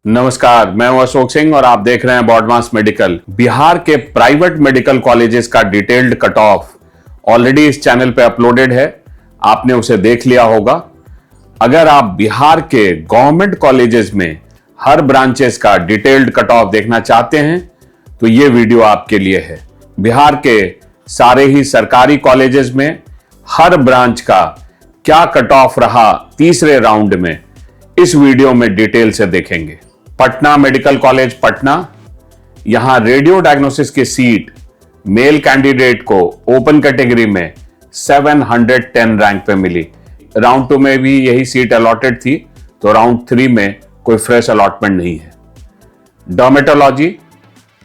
नमस्कार, मैं हूं अशोक सिंह और आप देख रहे हैं बॉडमास मेडिकल। बिहार के प्राइवेट मेडिकल कॉलेजेस का डिटेल्ड कट ऑफ ऑलरेडी इस चैनल पे अपलोडेड है, आपने उसे देख लिया होगा। अगर आप बिहार के गवर्नमेंट कॉलेजेस में हर ब्रांचेस का डिटेल्ड कट ऑफ देखना चाहते हैं तो ये वीडियो आपके लिए है। बिहार के सारे ही सरकारी कॉलेजेस में हर ब्रांच का क्या कट ऑफ रहा तीसरे राउंड में, इस वीडियो में डिटेल से देखेंगे। पटना मेडिकल कॉलेज पटना, यहां रेडियो डायग्नोसिस की सीट मेल कैंडिडेट को ओपन कैटेगरी में 710 रैंक पे मिली। राउंड 2 में भी यही सीट अलॉटेड थी, तो राउंड 3 में कोई फ्रेश अलॉटमेंट नहीं है। डर्मेटोलॉजी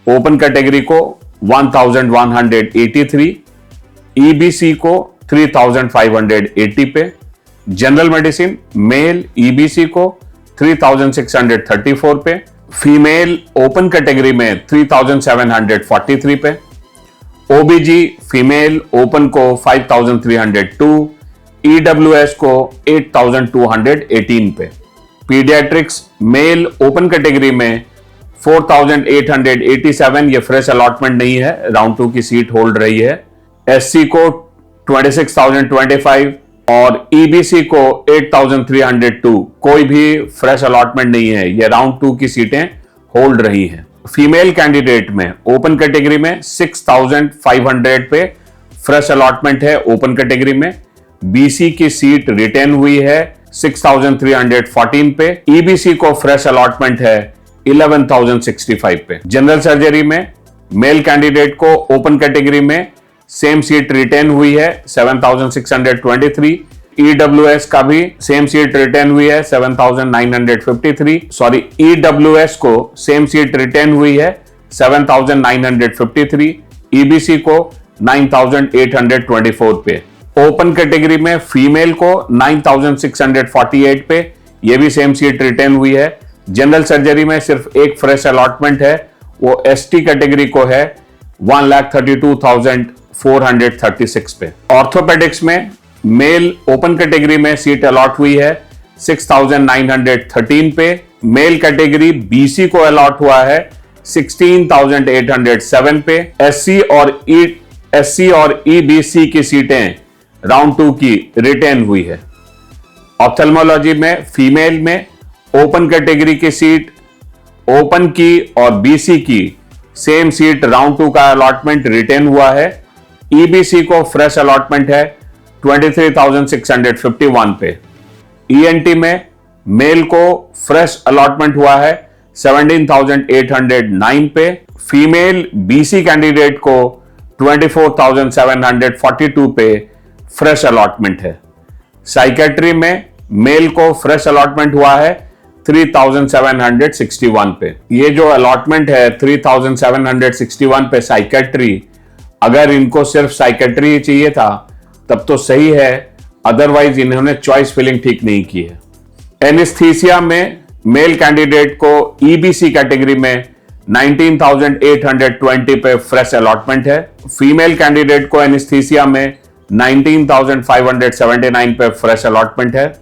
ओपन कैटेगरी को 1183, ईबीसी को 3580 पे, जनरल मेडिसिन मेल ईबीसी को 3634 पे, फीमेल ओपन कैटेगरी में 3743 पे, ओबीजी फीमेल ओपन को 5302, ईडब्ल्यूएस को 8218 पे, पीडियाट्रिक्स मेल ओपन कैटेगरी में 4887, ये फ्रेश अलॉटमेंट नहीं है, राउंड 2 की सीट होल्ड रही है। एससी को 26025 और ईबीसी को 8302, कोई भी फ्रेश अलॉटमेंट नहीं है, ये राउंड 2 की सीटें होल्ड रही हैं। फीमेल कैंडिडेट में ओपन कैटेगरी में 6500 पे फ्रेश अलॉटमेंट है ओपन कैटेगरी में। बीसी की सीट रिटेन हुई है 6314 पे, ईबीसी को फ्रेश अलॉटमेंट है 11065 पे। जनरल सर्जरी में मेल कैंडिडेट को ओपन कैटेगरी में सेम सीट रिटेन हुई है 7623, ईडब्ल्यूएस का भी सेम सीट रिटेन हुई है 7953, सॉरी ईडब्ल्यूएस को सेम सीट रिटेन हुई है 7953, ईबीसी को 9824 पे। ओपन कैटेगरी में फीमेल को 9648 पे, ये भी सेम सीट रिटेन हुई है। जनरल सर्जरी में सिर्फ एक फ्रेश अलॉटमेंट है, वो एसटी कैटेगरी को है 1,32,436 पे। ऑर्थोपेडिक्स में मेल ओपन कैटेगरी में सीट अलॉट हुई है 6,913 पे, मेल कैटेगरी बीसी को अलॉट हुआ है 16,807 पे। एससी और ईबीसी की सीटें राउंड 2 की रिटेन हुई है। ऑप्थेल्मोलॉजी में फीमेल में ओपन कैटेगरी की सीट ओपन की और बीसी की सेम सीट राउंड 2 का अलॉटमेंट रिटेन हुआ है। ईबीसी को फ्रेश अलॉटमेंट है 23,651 पे। ईएनटी में मेल को फ्रेश अलॉटमेंट हुआ है 17,809 पे, फीमेल बीसी कैंडिडेट को 24,742 पे फ्रेश अलॉटमेंट है। साइकेट्री में मेल को फ्रेश अलॉटमेंट हुआ है 3,761 पे। ये जो अलॉटमेंट है 3,761 पे साइकेट्री, अगर इनको सिर्फ साइकेट्री ही चाहिए था तब तो सही है, अदरवाइज इन्होंने चॉइस फिलिंग ठीक नहीं की है। एनेस्थीसिया में मेल कैंडिडेट को ईबीसी कैटेगरी में 19,820 पे फ्रेश अलॉटमेंट है। फीमेल कैंडिडेट को एनेस्थीसिया में 19,579 पे फ्रेश अलॉटमेंट है।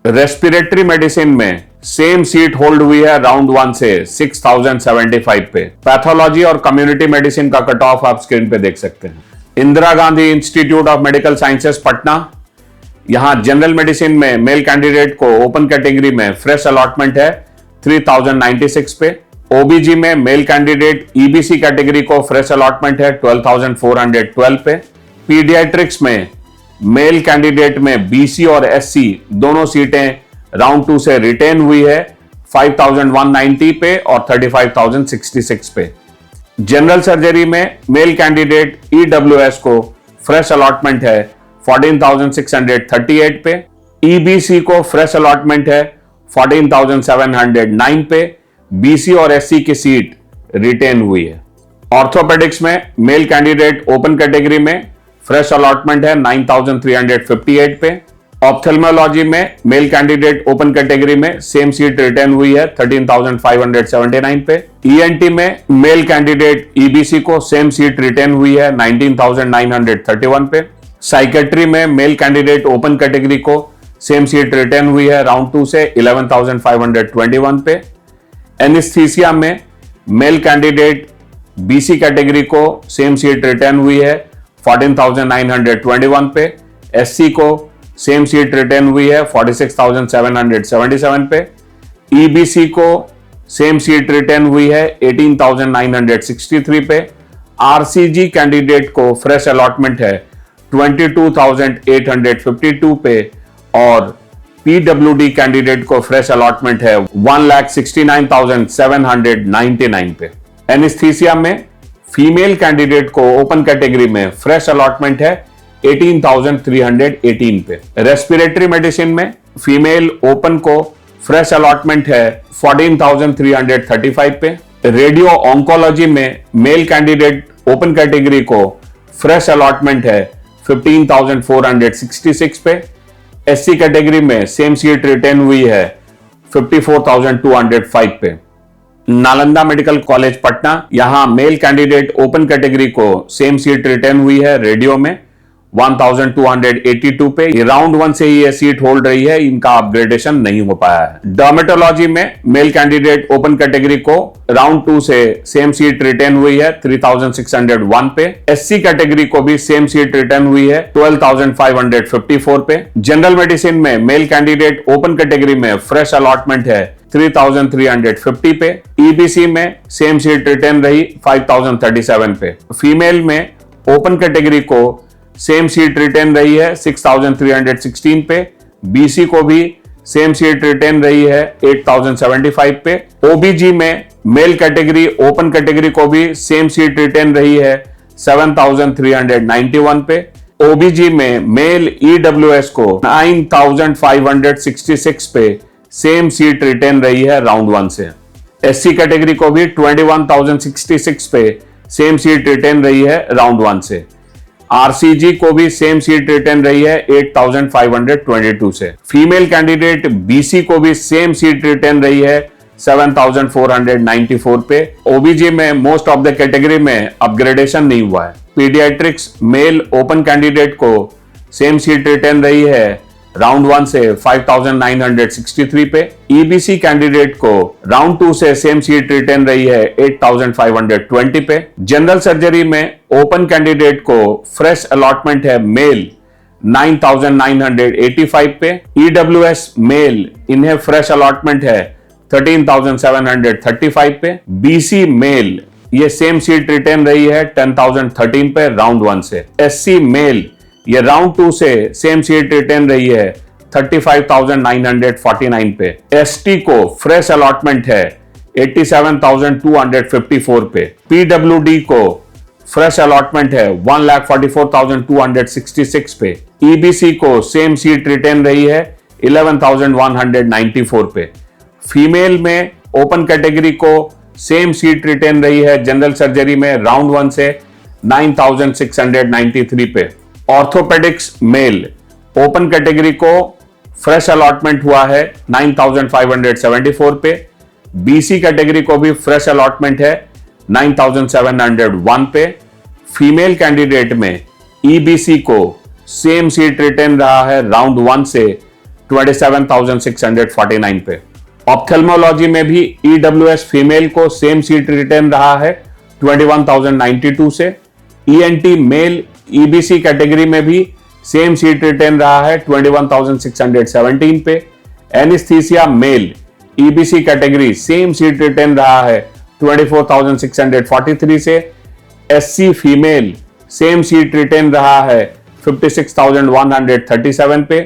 रेस्पिरेटरी मेडिसिन में सेम सीट होल्ड हुई है राउंड 1 से 6,075 पे। पैथोलॉजी और कम्युनिटी मेडिसिन का कट ऑफ आप स्क्रीन पे देख सकते हैं। Indira Gandhi institute of medical sciences Patna, यहां जनरल मेडिसिन में मेल कैंडिडेट को ओपन कैटेगरी में फ्रेश अलॉटमेंट है 3,096 पे। ओबीजी में मेल कैंडिडेट ईबीसी कैटेगरी को फ्रेश अलॉटमेंट है 12,412 पे। पीडियाट्रिक्स में मेल कैंडिडेट में बीसी और एससी दोनों सीटें राउंड 2 से रिटेन हुई है 5,190 पे और 35,066 पे। जनरल सर्जरी में मेल कैंडिडेट ईडब्ल्यूएस को फ्रेश अलॉटमेंट है 14,638 पे, ईबीसी को फ्रेश अलॉटमेंट है 14,709 पे, बीसी और एससी की सीट रिटेन हुई है। ऑर्थोपेडिक्स में मेल कैंडिडेट ओपन कैटेगरी में फ्रेश अलॉटमेंट है 9,358 पे। ऑप्थेल्मोलॉजी में मेल कैंडिडेट ओपन कैटेगरी में सेम सीट रिटेन हुई है 13,579 पे। ईएनटी में मेल कैंडिडेट ईबीसी को सेम सीट रिटेन हुई है 19,931 पे। साइकेट्री में मेल कैंडिडेट ओपन कैटेगरी को सेम सीट रिटेन हुई है राउंड 2 से 11,521 पे। एनेस्थीसिया में मेल कैंडिडेट बीसी कैटेगरी को सेम सीट रिटर्न हुई है 14,921 पे, एससी को सेम सीट रिटर्न हुई है 46,777 पे, ईबीसी को सेम सीट रिटर्न हुई है 18,963 पे, आरसीजी कैंडिडेट को फ्रेश अलॉटमेंट है 22,852 पे और पीडब्ल्यूडी कैंडिडेट को फ्रेश अलॉटमेंट है 1,69,799 पे। एनेस्थीसिया में फीमेल कैंडिडेट को ओपन कैटेगरी में फ्रेश अलॉटमेंट है 18,318 पे। रेस्पिरेटरी मेडिसिन में फीमेल ओपन को फ्रेश अलॉटमेंट है 14,335 पे। रेडियो ऑन्कोलॉजी में मेल कैंडिडेट ओपन कैटेगरी को फ्रेश अलॉटमेंट है 15,466 पे। एससी कैटेगरी में सेम सीट रिटर्न हुई है 54,205 पे। नालंदा मेडिकल कॉलेज पटना, यहां मेल कैंडिडेट ओपन कैटेगरी को सेम सीट रिटर्न हुई है रेडियो में 1,282 पे। ये राउंड 1 से ही ये सीट होल्ड रही है, इनका अपग्रेडेशन नहीं हो पाया है। डर्मेटोलॉजी में मेल कैंडिडेट ओपन कैटेगरी को राउंड 2 से सेम सीट रिटर्न हुई है 3,601 पे। एससी कैटेगरी को भी सेम सीट रिटर्न हुई है 12,554 पे। जनरल मेडिसिन में मेल कैंडिडेट ओपन कैटेगरी में फ्रेश अलॉटमेंट है 3,350 पे। ईबीसी में सेम सीट रिटर्न रही 5,037 पे। फीमेल में ओपन कैटेगरी को सेम सीट रिटर्न रही है 6,316 पे। बीसी को भी सेम सीट रिटर्न रही है 8,075 पे। ओबीजी में मेल कैटेगरी ओपन कैटेगरी को भी सेम सीट रिटर्न रही है 7,391 पे। ओबीजी में मेल ईडब्ल्यूएस को 9,566 पे सेम सीट रिटर्न रही है राउंड 1 से। एससी कैटेगरी को भी 21,066 पे सेम सीट रिटर्न रही है राउंड 1 से। आरसीजी को भी सेम सीट रिटर्न रही है 8,522 से। फीमेल कैंडिडेट बीसी को भी सेम सीट रिटर्न रही है 7,494 पे। ओबीजी में मोस्ट ऑफ द कैटेगरी में अपग्रेडेशन नहीं हुआ है। पीडियाट्रिक्स मेल ओपन कैंडिडेट को सेम सीट रिटर्न रही है राउंड 1 से 5,963 पे। ईबीसी कैंडिडेट को राउंड 2 से सेम सीट रिटर्न रही है 8,520 पे। जनरल सर्जरी में ओपन कैंडिडेट को फ्रेश अलॉटमेंट है मेल 9,985 पे। ईडब्ल्यूएस मेल इन्हें फ्रेश अलॉटमेंट है 13,735 पे। बीसी मेल ये सेम सीट रिटर्न रही है 10,013 पे राउंड 1 से। एससी मेल ये राउंड 2 से सेम सीट रिटर्न रही है 35,949 पे। एसटी को फ्रेश अलॉटमेंट है 87,254 पे। पीडब्ल्यूडी को फ्रेश अलॉटमेंट है 1,44,266 पे। ईबीसी को सेम सीट रिटर्न रही है 11,194 पे। फीमेल में ओपन कैटेगरी को सेम सीट रिटर्न रही है जनरल सर्जरी में राउंड 1 से 9,693 पे। ऑर्थोपेडिक्स मेल ओपन कैटेगरी को फ्रेश अलॉटमेंट हुआ है 9,574 पे। बीसी कैटेगरी को भी फ्रेश अलॉटमेंट है 9,701 पे। फीमेल कैंडिडेट में ईबीसी को सेम सीट रिटर्न रहा है राउंड 1 से 27,649 पे। ऑप्थेल्मोलॉजी में भी ईडब्ल्यूएस फीमेल को सेम सीट रिटर्न रहा है 21,092 से। ईएनटी मेल ईबीसी कैटेगरी में भी सेम सीट रिटर्न रहा है 21,617 पे। Anaesthesia male EBC category same seat return रहा है 24,643 से। SC female same seat return रहा है 56,137 पे।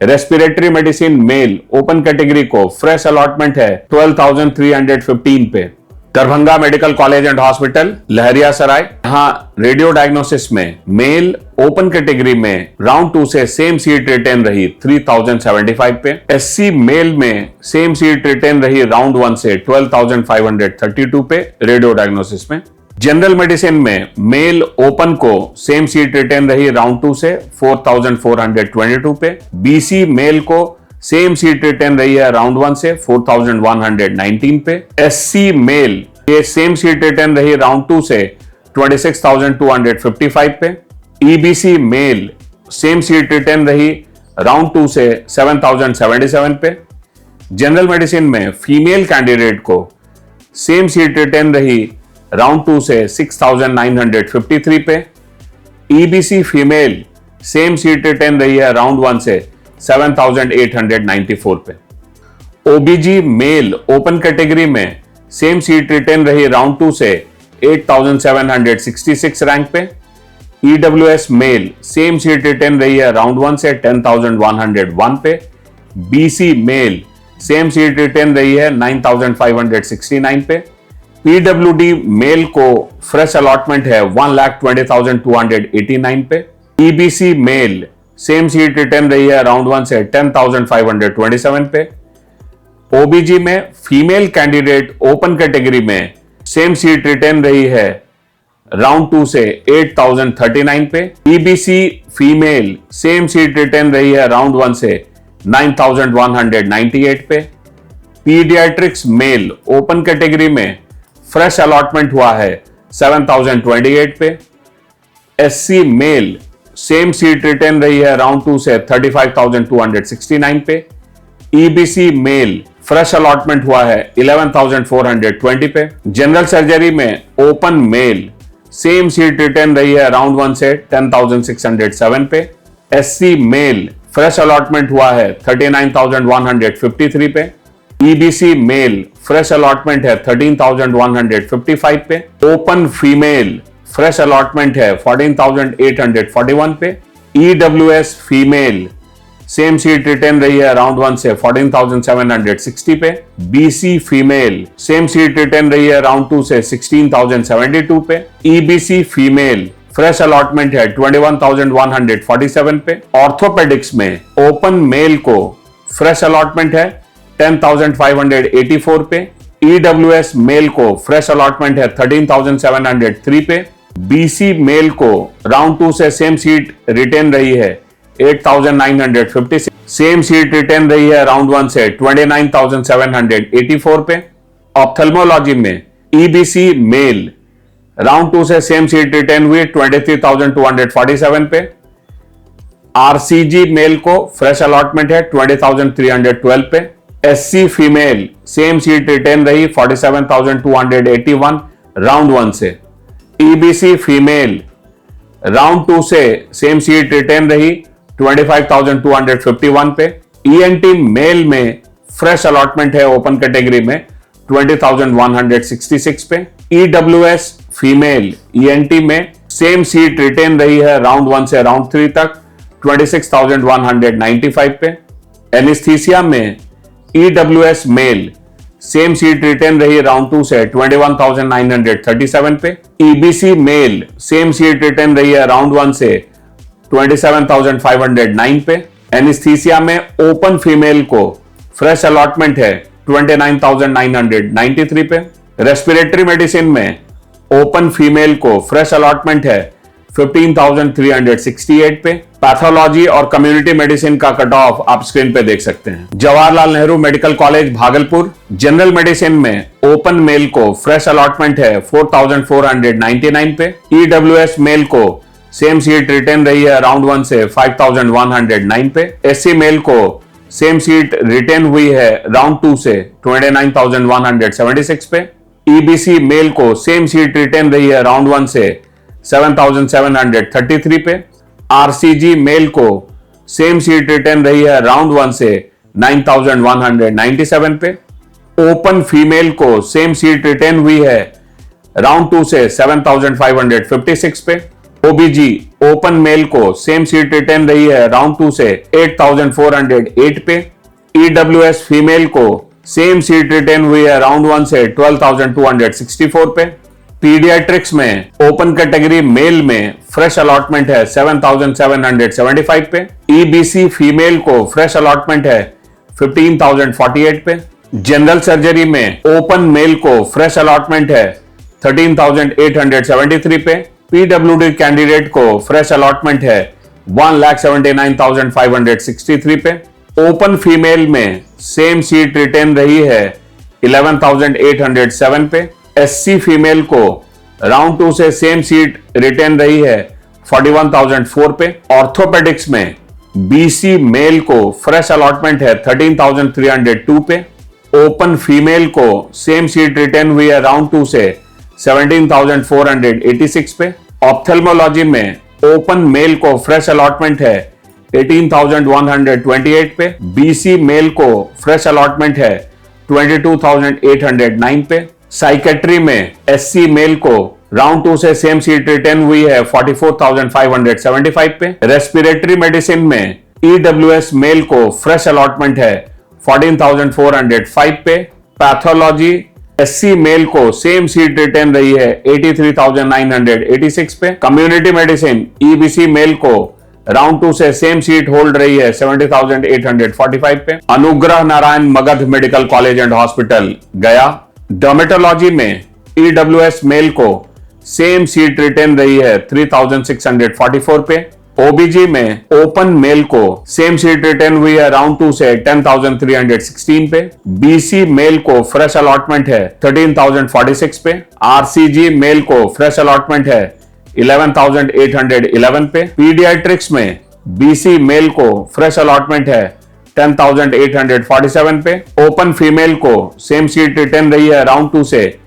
Respiratory medicine male open category को फ्रेश अलॉटमेंट है 12,315 पे। Darbhanga medical college and hospital Laheriasarai, यहां रेडियो डायग्नोसिस में मेल ओपन कैटेगरी में राउंड 2 से सेम सीट रिटर्न रही 3,075 पे। एससी मेल में सेम सीट रिटर्न रही राउंड 1 से 12,532 पे रेडियो डायग्नोसिस में। जनरल मेडिसिन में मेल ओपन को सेम सीट रिटर्न रही राउंड 2 से 4,422 पे। बीसी मेल को सेम सीट रिटर्न रही है राउंड 1 से 4,119 पे। एससी मेल ये सेम सीट रिटर्न रही राउंड 2 से 26,255 पे। EBC male same seat return रही राउंड 2 से 7,077 पे। जनरल मेडिसिन में फीमेल कैंडिडेट को सेम सीट रिटेन रही राउंड 2 से 6,953 पे। EBC female same seat retain रही है राउंड 1 से 7,894 पे। ओबीजी मेल ओपन कैटेगरी में सेम सीट रिटेन रही राउंड 2 से 8,766 रैंक पे। EWS male same seat retain रही है राउंड 1 से 10,101 पे। BC male same seat retain रही है 9,569 पे। पीडब्ल्यूडी मेल को फ्रेश अलॉटमेंट है 1,20,289 पे। EBC male same seat retain रही है राउंड 1 से 10,527 पे। ओबीजी में फीमेल कैंडिडेट ओपन कैटेगरी में सेम सीट रिटेन रही है राउंड 2 से 8,039 पे। EBC female same seat retain रही है राउंड 1 से 9,198 पे। पीडियाट्रिक्स मेल ओपन कैटेगरी में फ्रेश अलॉटमेंट हुआ है 7,028 पे। SC male same seat retain रही है राउंड 2 से 35,269 पे। ईबीसी मेल फ्रेश अलॉटमेंट हुआ है 11,420 पे। जनरल सर्जरी में open male same seat retain रही है राउंड 1 से 10,607 पे। एससी मेल फ्रेश अलॉटमेंट हुआ है 39,153 पे। ईबीसी मेल फ्रेश अलॉटमेंट है 13,155 पे। ओपन फीमेल फ्रेश अलॉटमेंट है 14,841 पे। EWS female same seat retain रही है राउंड 1 से 14,760 पे। BC female same seat retain रही है राउंड 2 से 16,072 पे। ईबीसी फीमेल फ्रेश अलॉटमेंट है 21,147 पे। ऑर्थोपेडिक्स में ओपन मेल को फ्रेश अलॉटमेंट है 10,584 पे। ईडब्ल्यूएस मेल को फ्रेश अलॉटमेंट है 13,703 पे। बीसी मेल को राउंड 2 से सेम सीट रिटेन रही है 8,956। सेम सीट रिटेन रही है राउंड 1 से 29,784 पे। ऑप्थेल्मोलॉजी में ईबीसी मेल राउंड 2 से सेम सीट रिटेन हुई 23,247 पे। आरसीजी मेल को फ्रेश अलॉटमेंट है 20,312 पे। SC female same seat retain रही 47,281 राउंड 1 से। ईबीसी फीमेल राउंड 2 से सेम सीट रिटेन रही 25,251 पे। ईएनटी मेल में फ्रेश अलॉटमेंट है ओपन कैटेगरी में 20,166 पे। ईडब्ल्यूएस फीमेल ईएनटी में सेम सीट रिटेन रही है राउंड 1 से राउंड 3 तक 26,195 पे। एनेस्थीसिया में EWS male same seat retain रही राउंड 2 से 21,937 पे। EBC male same seat retain रही है राउंड 1 से 27,509 पे। एनेस्थीसिया में ओपन फीमेल को फ्रेश अलॉटमेंट है 29,993 पे। रेस्पिरेटरी मेडिसिन में ओपन फीमेल को फ्रेश अलॉटमेंट है 15,368 पे। पैथोलॉजी और कम्युनिटी मेडिसिन का कट ऑफ आप स्क्रीन पे देख सकते हैं। Jawaharlal Nehru medical college Bhagalpur general medicine में ओपन मेल को फ्रेश अलॉटमेंट है 4,499 पे। ईडब्ल्यूएस मेल को सेम सीट रिटेन रही है राउंड 1 से 5,109 पे। एससी मेल को सेम सीट रिटेन हुई है राउंड 2 से 29,176 पे। ईबीसी मेल को सेम सीट रिटेन रही है राउंड 1 से 7,733 पे। आरसीजी मेल को सेम सीट रिटेन रही है राउंड 1 से 9,197 पे। ओपन फीमेल को सेम सीट रिटेन हुई है राउंड 2 से 7,556 पे। ओबीजी ओपन मेल को सेम सीट रिटेन रही है राउंड 2 से 8,408 पे। ईडब्ल्यूएस फीमेल को सेम सीट रिटेन हुई है राउंड 1 से 12,264 पे। पीडियाट्रिक्स में ओपन कैटेगरी मेल में फ्रेश अलॉटमेंट है 7,775 पे। ईबीसी फीमेल को फ्रेश अलॉटमेंट है 15,048 पे। जनरल सर्जरी में ओपन मेल को फ्रेश अलॉटमेंट है 13,873 पे। पीडब्ल्यूडी कैंडिडेट को फ्रेश अलॉटमेंट है 1,79,563 पे। ओपन फीमेल में सेम सीट रिटेन रही है 11,807 पे। एससी फीमेल को राउंड 2 से सेम सीट रिटेन रही है 41,004 पे। ऑर्थोपेडिक्स में बीसी मेल को फ्रेश अलॉटमेंट है 13,302 पे। ओपन फीमेल को सेम सीट रिटेन हुई है राउंड 2 से 17,486 पे। ऑप्थेल्मोलॉजी में ओपन मेल को फ्रेश अलॉटमेंट है 18,128 पे। बीसी मेल को फ्रेश अलॉटमेंट है 22,809 पे। साइकेट्री में एससी मेल को राउंड 2 से सेम सीट रिटेन हुई है 44,575 पे। रेस्पिरेटरी मेडिसिन में ईडब्ल्यूएस मेल को फ्रेश अलॉटमेंट है 14,405 पे। पैथोलॉजी एससी मेल को सेम सीट रिटेन रही है 83,986 पे। कम्युनिटी मेडिसिन ईबीसी मेल को राउंड 2 से सेम सीट होल्ड रही है 70,845 पे। Anugrah Narayan Magadh medical college and hospital गया। डर्मेटोलॉजी में ईडब्ल्यूएस मेल को सेम सीट रिटेन रही है 3,644 पे। ओबीजी में ओपन मेल को सेम सीट रिटेन हुई है राउंड 2 से 10,316 पे। बीसी मेल को फ्रेश अलॉटमेंट है 13,046 पे। आरसीजी मेल को फ्रेश अलॉटमेंट है 11,811 पे। पीडियाट्रिक्स में बीसी मेल को फ्रेश अलॉटमेंट है 10,847 पे। ओपन फीमेल को सेम सीट रिटेन रही है राउंड 2 से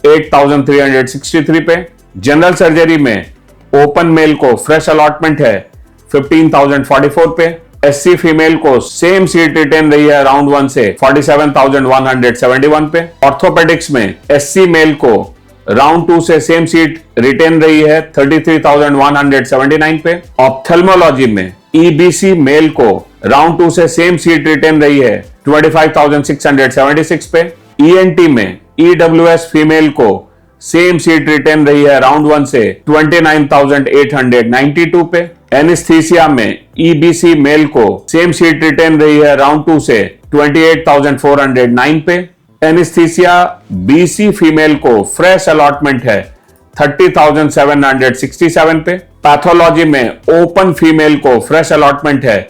8,363 पे। जनरल सर्जरी में ओपन मेल को फ्रेश अलॉटमेंट है 15,044 पे। एससी फीमेल को सेम सीट रिटेन रही है राउंड 1 से 47,171 पे। ऑर्थोपेडिक्स में एससी मेल को राउंड 2 से सेम सीट रिटेन रही है 33,179 पे। ऑप्थेल्मोलॉजी में ईबीसी मेल को राउंड 2 से सेम सीट रिटेन रही है 25,676 पे। ईएनटी में ईडब्ल्यूएस फीमेल को सेम सीट रिटेन रही है राउंड 1 से 29,892 पे। एनेस्थीसिया में ईबीसी मेल को सेम सीट रिटेन रही है राउंड 2 से 28,409 पे। एनेस्थीसिया बीसी फीमेल को फ्रेश अलॉटमेंट है 30,767 पे। पैथोलॉजी में ओपन फीमेल को फ्रेश अलॉटमेंट है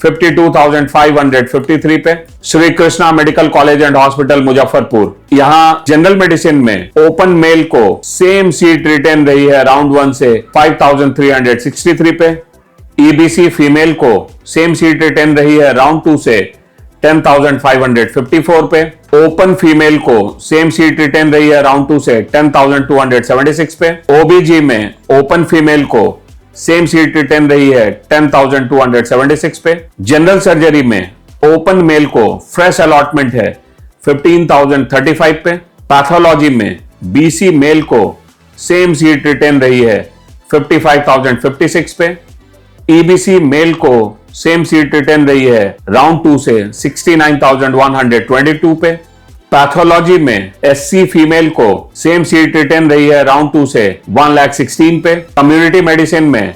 52,553 पे। Shri Krishna medical college and hospital Muzaffarpur, यहां जनरल मेडिसिन में ओपन मेल को सेम सीट रिटेन रही है राउंड 1 से 5,363 पे। ईबीसी फीमेल को सेम सीट रिटेन रही है राउंड 2 से 10,554 पे। ओपन फीमेल को सेम सीट रिटेन रही है राउंड 2 से 10,276 पे। ओबीजी में ओपन फीमेल को सेम सीट रिटेन रही है 10,276 पे। जनरल सर्जरी में ओपन मेल को फ्रेश अलॉटमेंट है 15,035 पे। पैथोलॉजी में बीसी मेल को सेम सीट रिटेन रही है 55,056 पे। ईबीसी मेल को सेम सीट रिटेन रही है राउंड 2 से 69,122 पे। पैथोलॉजी में एससी फीमेल को सेम सीट रिटेन रही है राउंड 2 से 1,16,000 पे। कम्युनिटी मेडिसिन में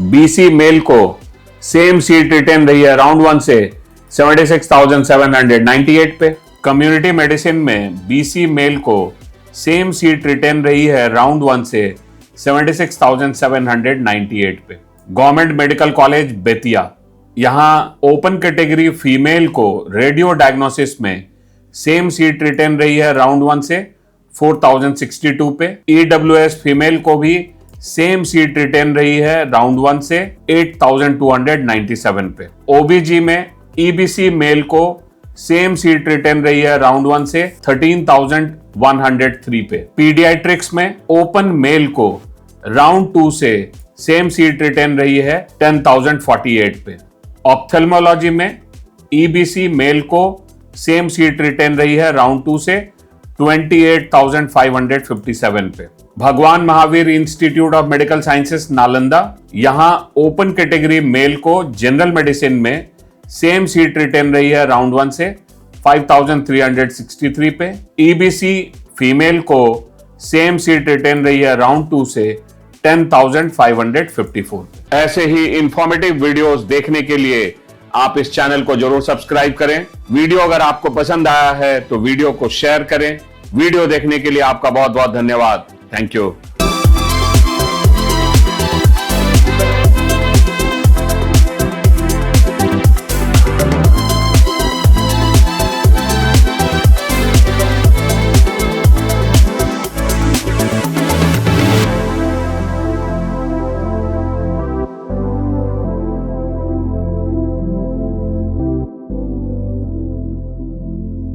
बीसी मेल को सेम सीट रिटेन रही है राउंड 1 से 76,798 पे। कम्युनिटी मेडिसिन में बीसी मेल को सेम सीट रिटेन रही है राउंड 1 से 76,798 पे। गवर्नमेंट मेडिकल कॉलेज बेतिया, यहां ओपन कैटेगरी फीमेल को रेडियो डायग्नोसिस में सेम सीट रिटेन रही है राउंड 1 से 4,062 पे। ईडब्ल्यूएस फीमेल को भी सेम सीट रिटेन रही है राउंड 1 से 8,297 पे। ओबीजी में ईबीसी मेल को सेम सीट रिटेन रही है राउंड 1 से 13,103 पे। पीडियाट्रिक्स में ओपन मेल को राउंड 2 से सेम सीट रिटेन रही है 10,048 पे। ऑप्थेल्मोलॉजी में ईबीसी मेल को सेम सीट रिटेन रही है राउंड 2 से 28,557 पे। भगवान Mahavir institute of medical sciences Nalanda, यहां ओपन कैटेगरी मेल को जनरल मेडिसिन में सेम सीट रिटेन रही है राउंड 1 से 5,363 पे। ईबीसी फीमेल को सेम सीट रिटेन रही है राउंड 2 से 10,554। ऐसे ही इंफॉर्मेटिव वीडियोस देखने के लिए आप इस चैनल को जरूर सब्सक्राइब करें। वीडियो अगर आपको पसंद आया है तो वीडियो को शेयर करें। वीडियो देखने के लिए आपका बहुत बहुत धन्यवाद। Thank you.